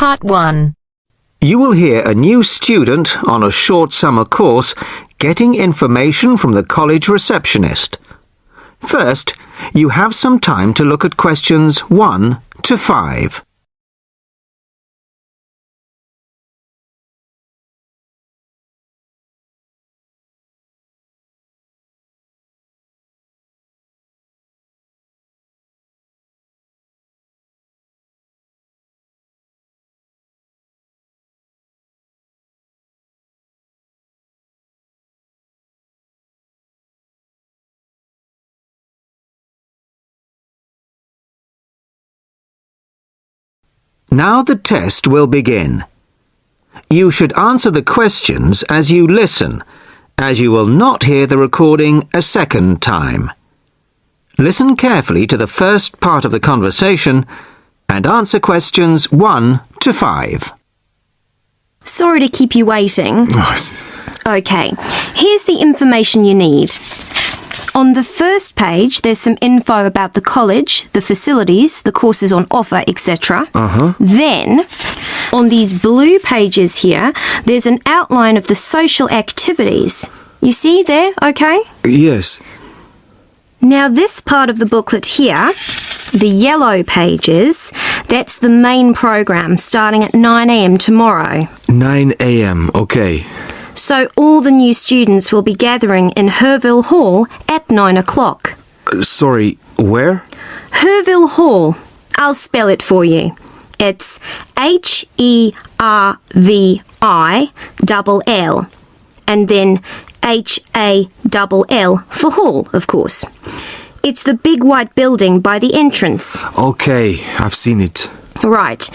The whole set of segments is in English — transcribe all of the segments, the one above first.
Part 1. You will hear a new student on a short summer course getting information from the college receptionist. First, you have some time to look at questions 1 to 5. Now the test will begin. You should answer the questions as you listen, as you will not hear the recording a second time. Listen carefully to the first part of the conversation and answer questions 1 to 5. Sorry to keep you waiting. Okay, here's the information you need. On the first page, there's some info about the college, the facilities, the courses on offer, etc. Then, on these blue pages here, there's an outline of the social activities. You see there, okay? Yes. Now, this part of the booklet here, the yellow pages, that's the main program starting at 9 a.m. tomorrow. 9 a.m., okay. So all the new students will be gathering in Herville Hall at 9 o'clock. Sorry, where? Herville Hall. I'll spell it for you. It's Hervill and then Hall for hall, of course. It's the big white building by the entrance. Okay, I've seen it. Right.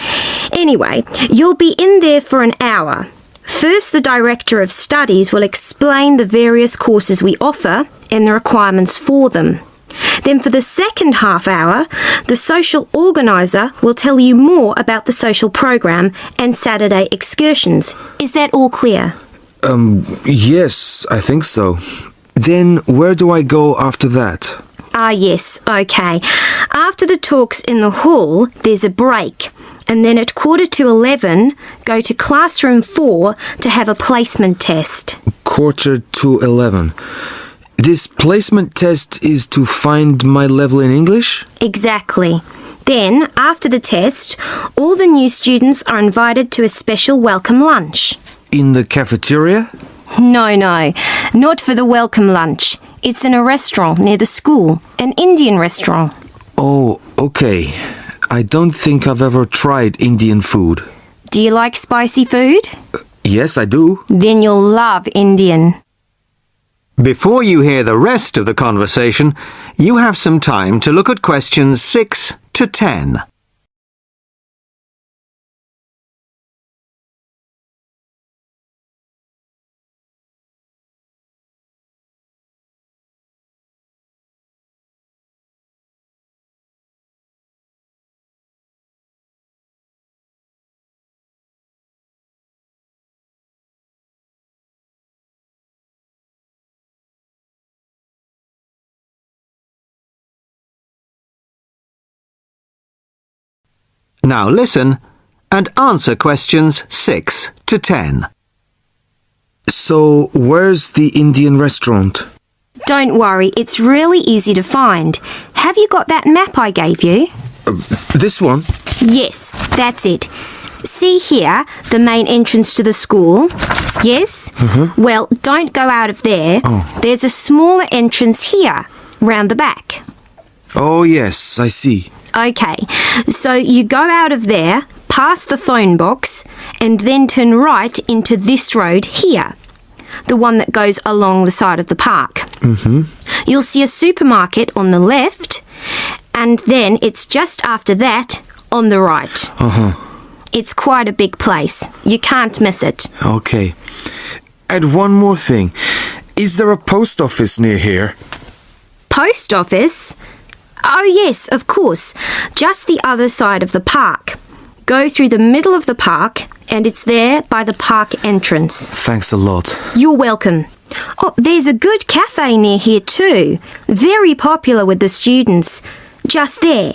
Anyway, you'll be in there for an hour. First, the Director of Studies will explain the various courses we offer and the requirements for them. Then for the second half hour, the social organiser will tell you more about the social program and Saturday excursions. Is that all clear? Yes, I think so. Then where do I go after that? Yes, okay. After the talks in the hall, there's a break. And then at 11:15, go to classroom 4 to have a placement test. 11:45. This placement test is to find my level in English? Exactly. Then, after the test, all the new students are invited to a special welcome lunch. In the cafeteria? No, not for the welcome lunch. It's in a restaurant near the school, an Indian restaurant. Oh, okay. I don't think I've ever tried Indian food. Do you like spicy food? Yes, I do. Then you'll love Indian. Before you hear the rest of the conversation, you have some time to look at questions 6 to 10. Now listen and answer questions 6 to 10. So, where's the Indian restaurant? Don't worry, it's really easy to find. Have you got that map I gave you? This one? Yes, that's it. See here, the main entrance to the school? Yes? Well, don't go out of there. There's a smaller entrance here, round the back. Oh, yes, I see. Okay, so you go out of there, past the phone box, and then turn right into this road here, the one that goes along the side of the park. You'll see a supermarket on the left, and then it's just after that on the right. It's quite a big place. You can't miss it. Okay. And one more thing. Is there a post office near here? Post office? Oh yes, of course. Just the other side of the park. Go through the middle of the park and it's there by the park entrance. Thanks a lot. You're welcome. Oh, there's a good cafe near here too. Very popular with the students. Just there.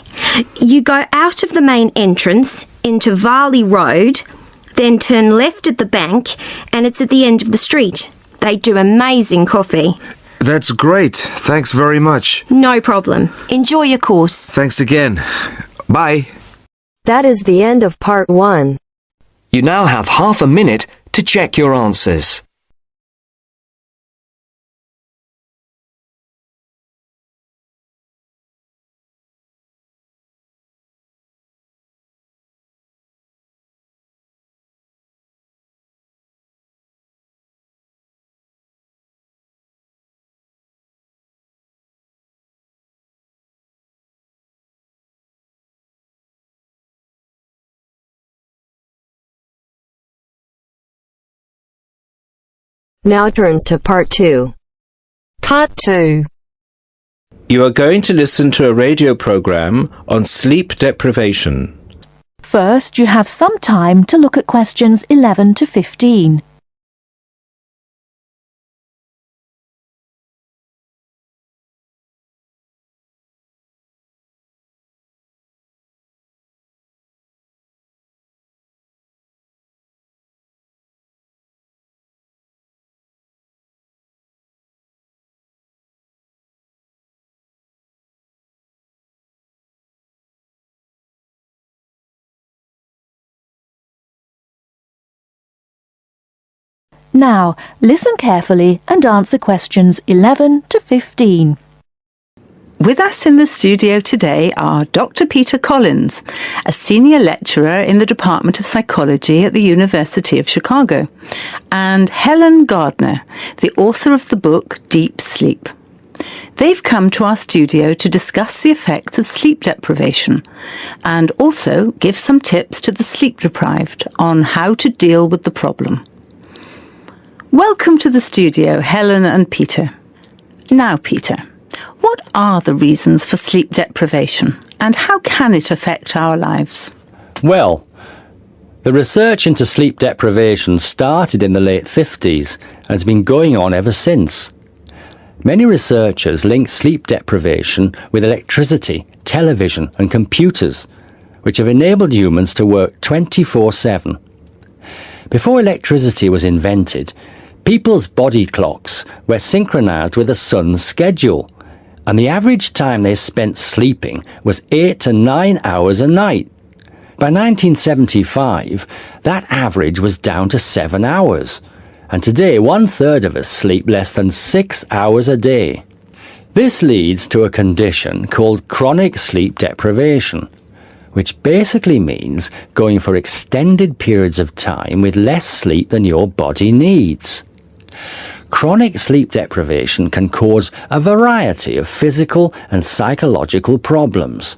You go out of the main entrance into Varley Road, then turn left at the bank, and it's at the end of the street. They do amazing coffee. That's great. Thanks very much. No problem. Enjoy your course. Thanks again. Bye. That is the end of part 1. You now have half a minute to check your answers. Now turns to part 2. Part 2. You are going to listen to a radio program on sleep deprivation. First, you have some time to look at questions 11 to 15. Now, listen carefully and answer questions 11 to 15. With us in the studio today are Dr. Peter Collins, a senior lecturer in the Department of Psychology at the University of Chicago, and Helen Gardner, the author of the book Deep Sleep. They've come to our studio to discuss the effects of sleep deprivation and also give some tips to the sleep deprived on how to deal with the problem. Welcome to the studio, Helen and Peter. Now, Peter, what are the reasons for sleep deprivation and how can it affect our lives? Well, the research into sleep deprivation started in the late 50s and has been going on ever since. Many researchers link sleep deprivation with electricity, television and computers, which have enabled humans to work 24/7. Before electricity was invented, people's body clocks were synchronized with the sun's schedule, and the average time they spent sleeping was 8 to 9 hours a night. By 1975, that average was down to 7 hours, and today 1/3 of us sleep less than 6 hours a day. This leads to a condition called chronic sleep deprivation, which basically means going for extended periods of time with less sleep than your body needs. Chronic sleep deprivation can cause a variety of physical and psychological problems.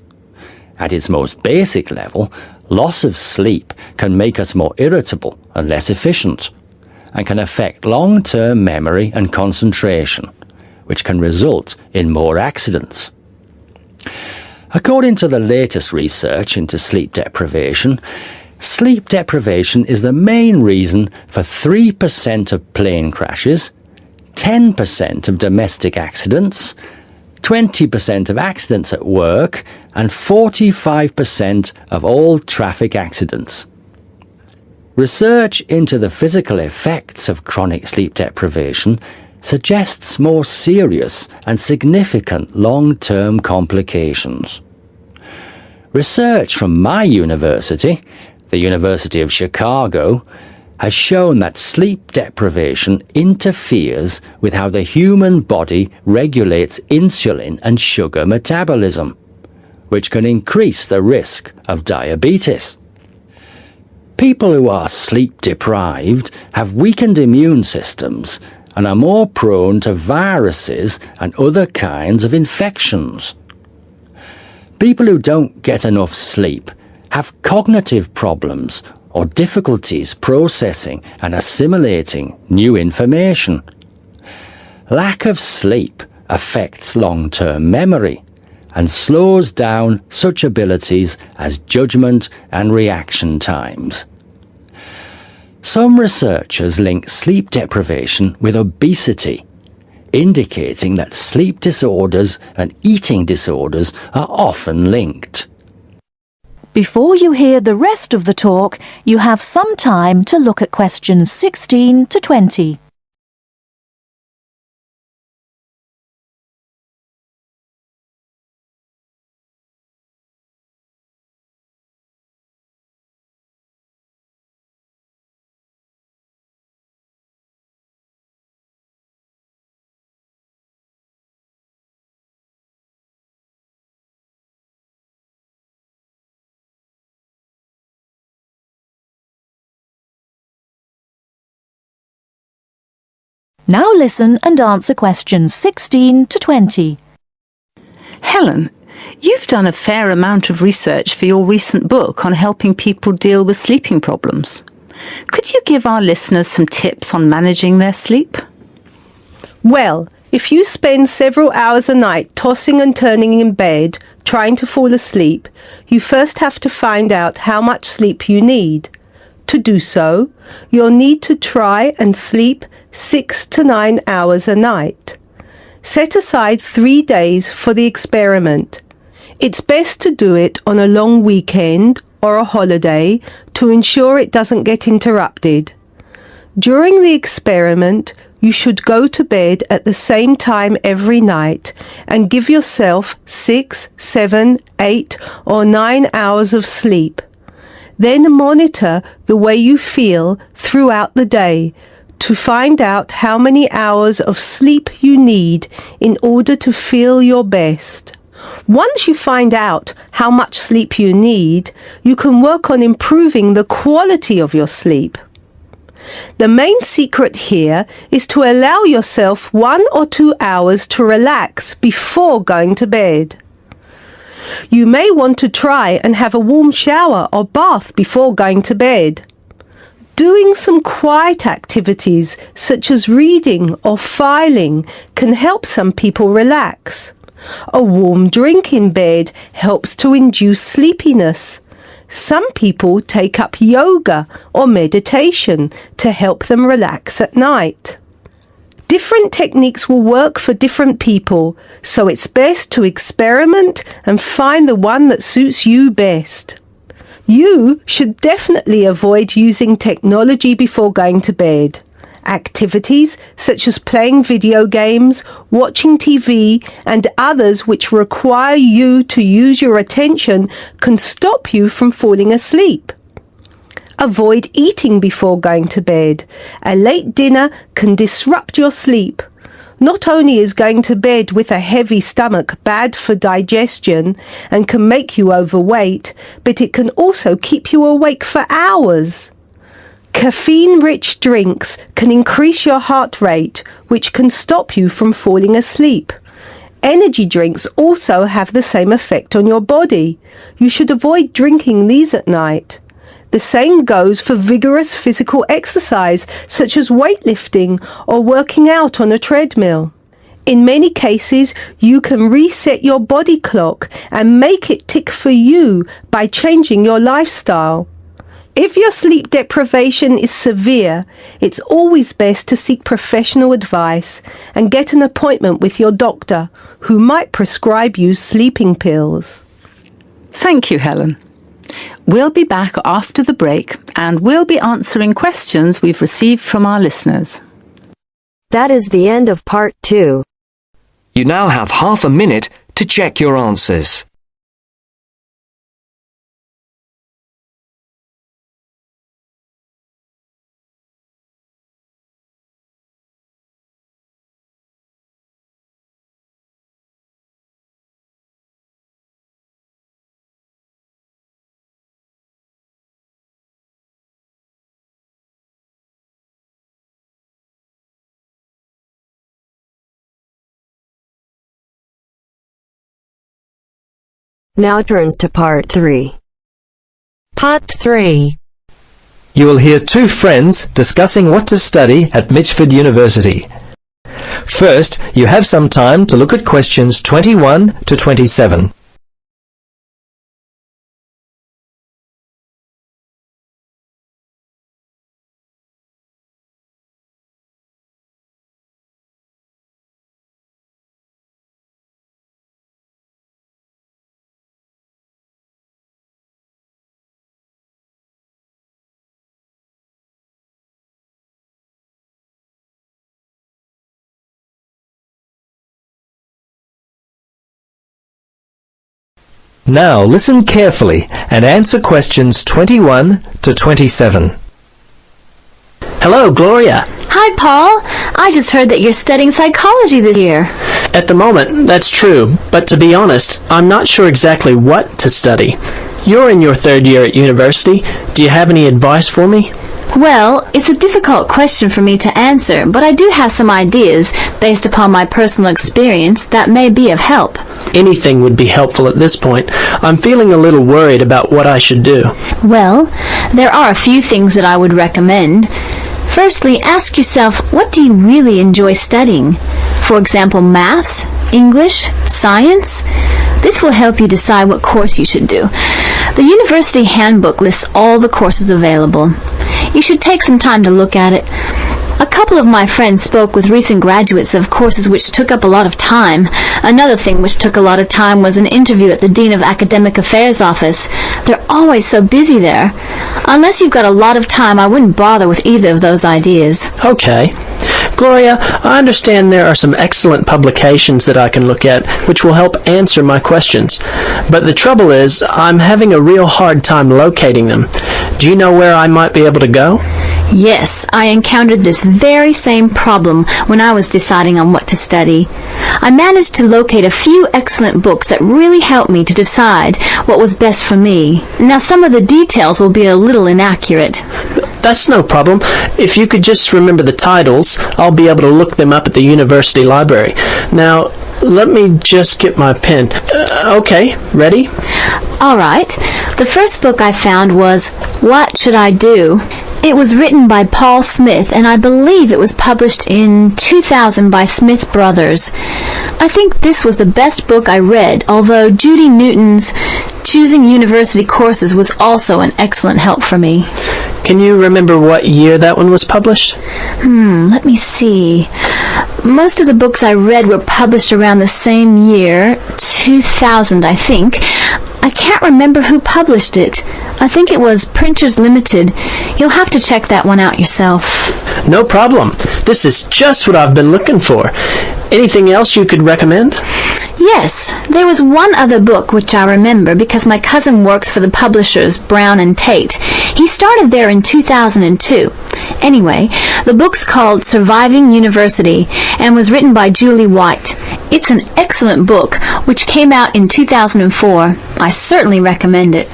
At its most basic level, loss of sleep can make us more irritable and less efficient, and can affect long-term memory and concentration, which can result in more accidents. According to the latest research into sleep deprivation is the main reason for 3% of plane crashes, 10% of domestic accidents, 20% of accidents at work, and 45% of all traffic accidents. Research into the physical effects of chronic sleep deprivation suggests more serious and significant long-term complications. Research from my university, the University of Chicago, has shown that sleep deprivation interferes with how the human body regulates insulin and sugar metabolism, which can increase the risk of diabetes. People who are sleep deprived have weakened immune systems and are more prone to viruses and other kinds of infections. People who don't get enough sleep have cognitive problems or difficulties processing and assimilating new information. Lack of sleep affects long-term memory and slows down such abilities as judgment and reaction times. Some researchers link sleep deprivation with obesity, indicating that sleep disorders and eating disorders are often linked. Before you hear the rest of the talk, you have some time to look at questions 16 to 20. Now listen and answer questions 16 to 20. Helen, you've done a fair amount of research for your recent book on helping people deal with sleeping problems. Could you give our listeners some tips on managing their sleep? Well, if you spend several hours a night tossing and turning in bed, trying to fall asleep, you first have to find out how much sleep you need. To do so, you'll need to try and sleep 6 to 9 hours a night. Set aside 3 days for the experiment. It's best to do it on a long weekend or a holiday to ensure it doesn't get interrupted. During the experiment, you should go to bed at the same time every night and give yourself 6, 7, 8 or 9 hours of sleep. Then monitor the way you feel throughout the day to find out how many hours of sleep you need in order to feel your best. Once you find out how much sleep you need, you can work on improving the quality of your sleep. The main secret here is to allow yourself 1 or 2 hours to relax before going to bed. You may want to try and have a warm shower or bath before going to bed. Doing some quiet activities such as reading or filing can help some people relax. A warm drink in bed helps to induce sleepiness. Some people take up yoga or meditation to help them relax at night. Different techniques will work for different people, so it's best to experiment and find the one that suits you best. You should definitely avoid using technology before going to bed. Activities such as playing video games, watching TV, and others which require you to use your attention can stop you from falling asleep. Avoid eating before going to bed. A late dinner can disrupt your sleep. Not only is going to bed with a heavy stomach bad for digestion and can make you overweight, but it can also keep you awake for hours. Caffeine-rich drinks can increase your heart rate, which can stop you from falling asleep. Energy drinks also have the same effect on your body. You should avoid drinking these at night. The same goes for vigorous physical exercise such as weightlifting or working out on a treadmill. In many cases, you can reset your body clock and make it tick for you by changing your lifestyle. If your sleep deprivation is severe, it's always best to seek professional advice and get an appointment with your doctor, who might prescribe you sleeping pills. Thank you, Helen. We'll be back after the break and we'll be answering questions we've received from our listeners. That is the end of part 2. You now have half a minute to check your answers. Now turns to part 3. Part 3. You will hear two friends discussing what to study at Mitchford University. First, you have some time to look at questions 21 to 27. Now listen carefully and answer questions 21 to 27. Hello, Gloria. Hi, Paul. I just heard that you're studying psychology this year. At the moment, that's true, but to be honest, I'm not sure exactly what to study. You're in your third year at university. Do you have any advice for me? Well, it's a difficult question for me to answer, but I do have some ideas based upon my personal experience that may be of help. Anything would be helpful at this point. I'm feeling a little worried about what I should do. Well, there are a few things that I would recommend. Firstly, ask yourself, what do you really enjoy studying? For example, maths, English, science? This will help you decide what course you should do. The university handbook lists all the courses available. You should take some time to look at it. A couple of my friends spoke with recent graduates of courses which took up a lot of time. Another thing which took a lot of time was an interview at the Dean of Academic Affairs office. They're always so busy there. Unless you've got a lot of time, I wouldn't bother with either of those ideas. Okay. Gloria, I understand there are some excellent publications that I can look at which will help answer my questions. But the trouble is, I'm having a real hard time locating them. Do you know where I might be able to go? Yes, I encountered this very same problem when I was deciding on what to study. I managed to locate a few excellent books that really helped me to decide what was best for me. Now, some of the details will be a little inaccurate. That's no problem. If you could just remember the titles, I'll be able to look them up at the university library. Now, let me just get my pen. Okay, ready? All right. The first book I found was What Should I Do? It was written by Paul Smith, and I believe it was published in 2000 by Smith Brothers. I think this was the best book I read, although Judy Newton's Choosing University Courses was also an excellent help for me. Can you remember what year that one was published? Let me see. Most of the books I read were published around the same year, 2000, I think. I can't remember who published it. I think it was Printers Limited. You'll have to check that one out yourself. No problem. This is just what I've been looking for. Anything else you could recommend? Yes, there was one other book which I remember because my cousin works for the publishers Brown and Tate. He started there in 2002. Anyway, the book's called Surviving University and was written by Julie White. It's an excellent book which came out in 2004. I certainly recommend it.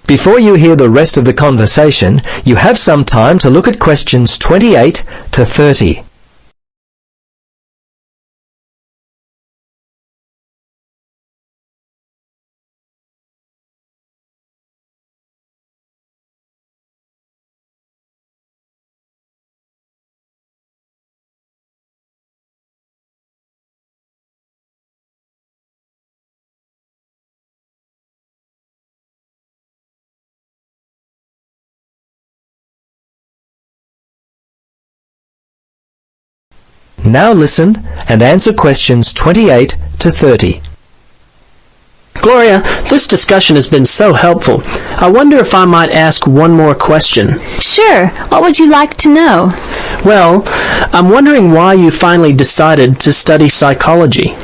Before you hear the rest of the conversation, you have some time to look at questions 28 to 30. Now listen and answer questions 28 to 30. Gloria, this discussion has been so helpful. I wonder if I might ask one more question. Sure. What would you like to know? Well, I'm wondering why you finally decided to study psychology.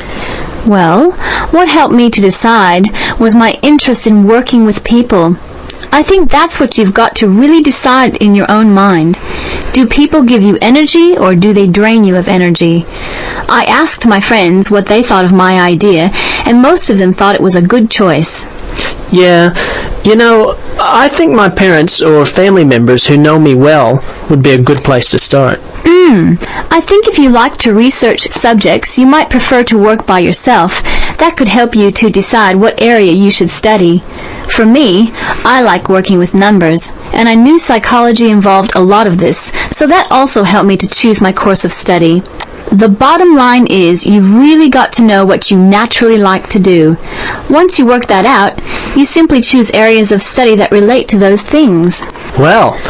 Well, what helped me to decide was my interest in working with people. I think that's what you've got to really decide in your own mind. Do people give you energy or do they drain you of energy? I asked my friends what they thought of my idea, and most of them thought it was a good choice. Yeah, you know, I think my parents or family members who know me well would be a good place to start. I think if you like to research subjects, you might prefer to work by yourself. That could help you to decide what area you should study. For me, I like working with numbers, and I knew psychology involved a lot of this, so that also helped me to choose my course of study. The bottom line is you've really got to know what you naturally like to do. Once you work that out, you simply choose areas of study that relate to those things. Well,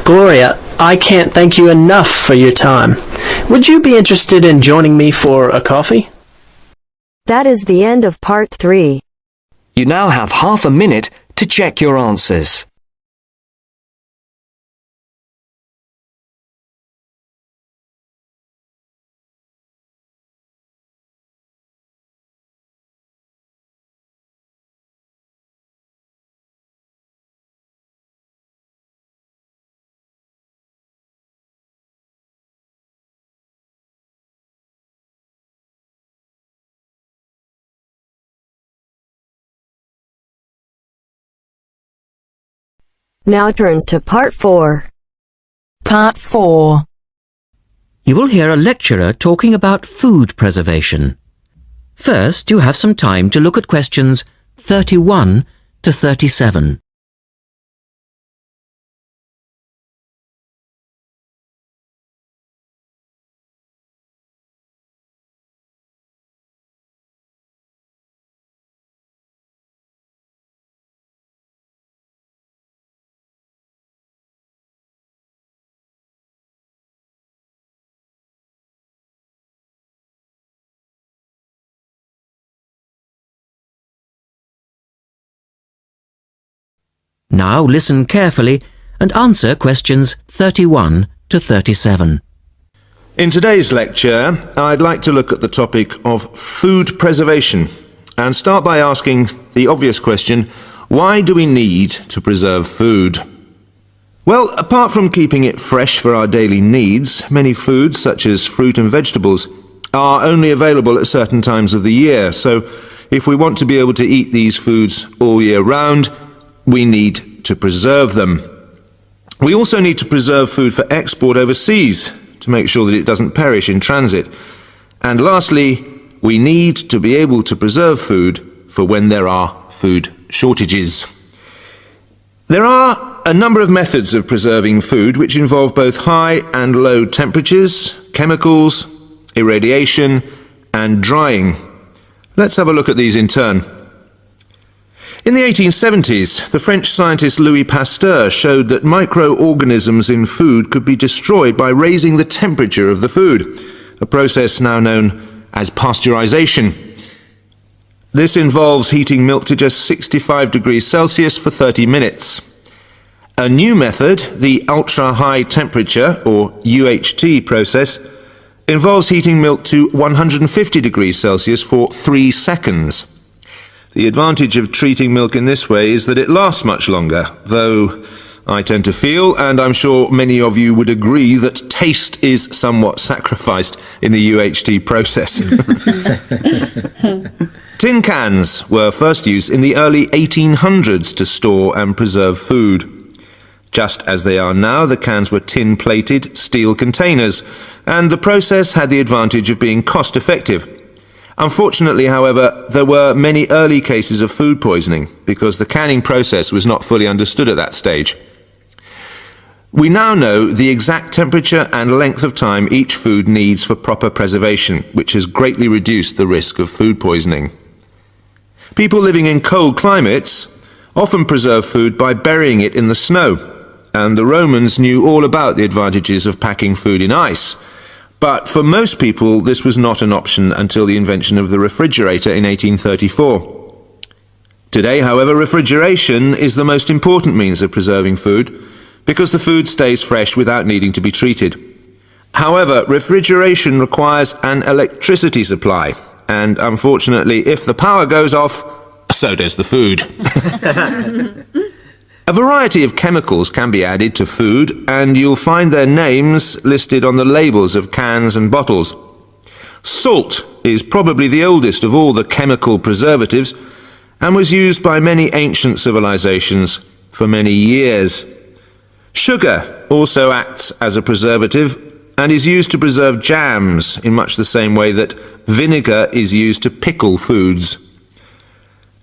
Gloria, I can't thank you enough for your time. Would you be interested in joining me for a coffee? That is the end of part 3. You now have half a minute to check your answers. Now turns to Part 4. Part 4. You will hear a lecturer talking about food preservation. First, you have some time to look at questions 31 to 37. Now listen carefully and answer questions 31 to 37. In today's lecture, I'd like to look at the topic of food preservation and start by asking the obvious question, why do we need to preserve food? Well, apart from keeping it fresh for our daily needs, many foods, such as fruit and vegetables, are only available at certain times of the year. So, if we want to be able to eat these foods all year round, we need to preserve them. We also need to preserve food for export overseas to make sure that it doesn't perish in transit. And lastly, we need to be able to preserve food for when there are food shortages. There are a number of methods of preserving food which involve both high and low temperatures, chemicals, irradiation, and drying. Let's have a look at these in turn. In the 1870s, the French scientist Louis Pasteur showed that microorganisms in food could be destroyed by raising the temperature of the food, a process now known as pasteurization. This involves heating milk to just 65 degrees Celsius for 30 minutes. A new method, the ultra-high temperature, or UHT process, involves heating milk to 150 degrees Celsius for 3 seconds. The advantage of treating milk in this way is that it lasts much longer, though I tend to feel, and I'm sure many of you would agree, that taste is somewhat sacrificed in the UHT process. Tin cans were first used in the early 1800s to store and preserve food. Just as they are now, the cans were tin-plated steel containers, and the process had the advantage of being cost-effective. Unfortunately, however, there were many early cases of food poisoning because the canning process was not fully understood at that stage. We now know the exact temperature and length of time each food needs for proper preservation, which has greatly reduced the risk of food poisoning. People living in cold climates often preserve food by burying it in the snow, and the Romans knew all about the advantages of packing food in ice. But for most people, this was not an option until the invention of the refrigerator in 1834. Today, however, refrigeration is the most important means of preserving food because the food stays fresh without needing to be treated. However, refrigeration requires an electricity supply, and unfortunately, if the power goes off, so does the food. A variety of chemicals can be added to food, and you'll find their names listed on the labels of cans and bottles. Salt is probably the oldest of all the chemical preservatives and was used by many ancient civilizations for many years. Sugar also acts as a preservative and is used to preserve jams in much the same way that vinegar is used to pickle foods.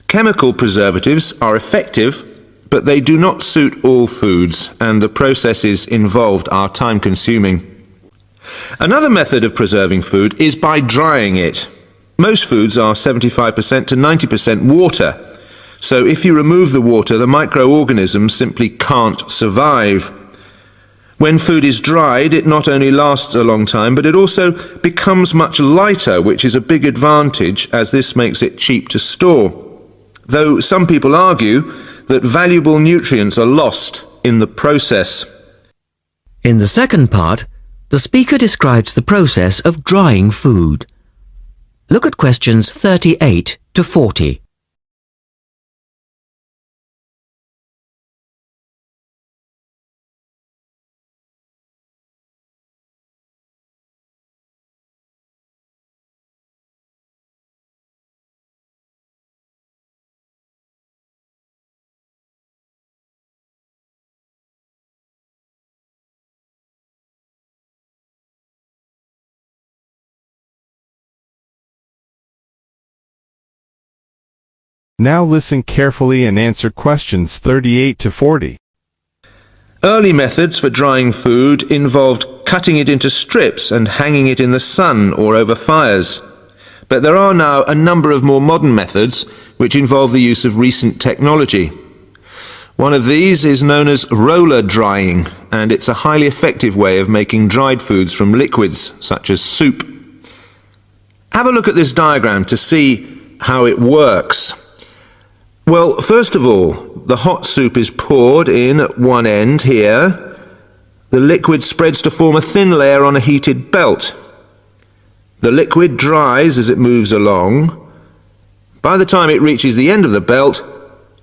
Chemical preservatives are effective, but they do not suit all foods, and the processes involved are time-consuming. Another method of preserving food is by drying it. Most foods are 75% to 90% water, so if you remove the water, the microorganisms simply can't survive. When food is dried, it not only lasts a long time, but it also becomes much lighter, which is a big advantage, as this makes it cheap to store. Though some people argue that valuable nutrients are lost in the process. In the second part, the speaker describes the process of drying food. Look at questions 38 to 40. Now listen carefully and answer questions 38 to 40. Early methods for drying food involved cutting it into strips and hanging it in the sun or over fires. But there are now a number of more modern methods which involve the use of recent technology. One of these is known as roller drying, and it's a highly effective way of making dried foods from liquids, such as soup. Have a look at this diagram to see how it works. Well, first of all, the hot soup is poured in at one end here. The liquid spreads to form a thin layer on a heated belt. The liquid dries as it moves along. By the time it reaches the end of the belt,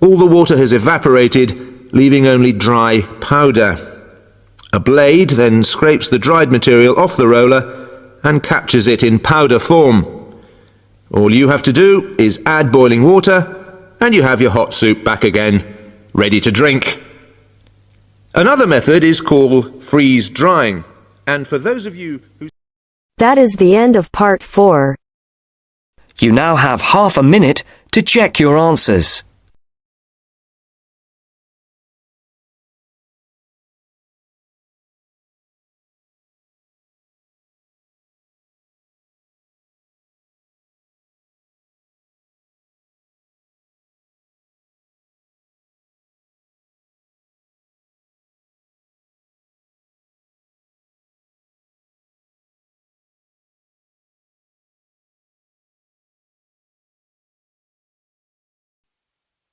all the water has evaporated, leaving only dry powder. A blade then scrapes the dried material off the roller and captures it in powder form. All you have to do is add boiling water, and you have your hot soup back again, ready to drink. Another method is called freeze drying, and for those of you who... That is the end of part 4. You now have half a minute to check your answers.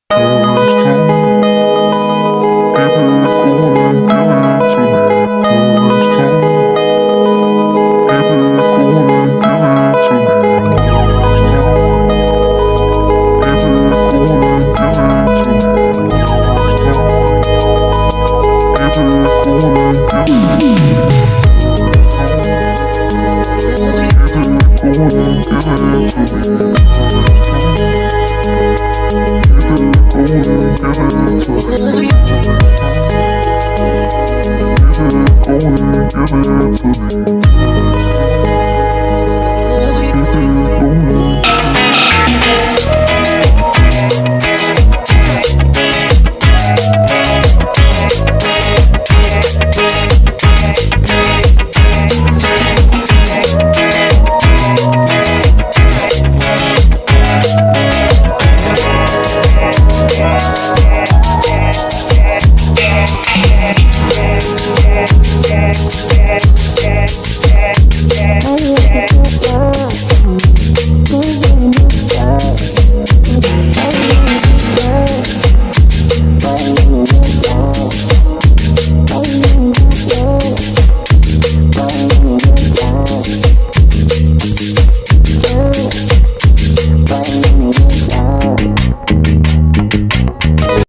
Give it to me.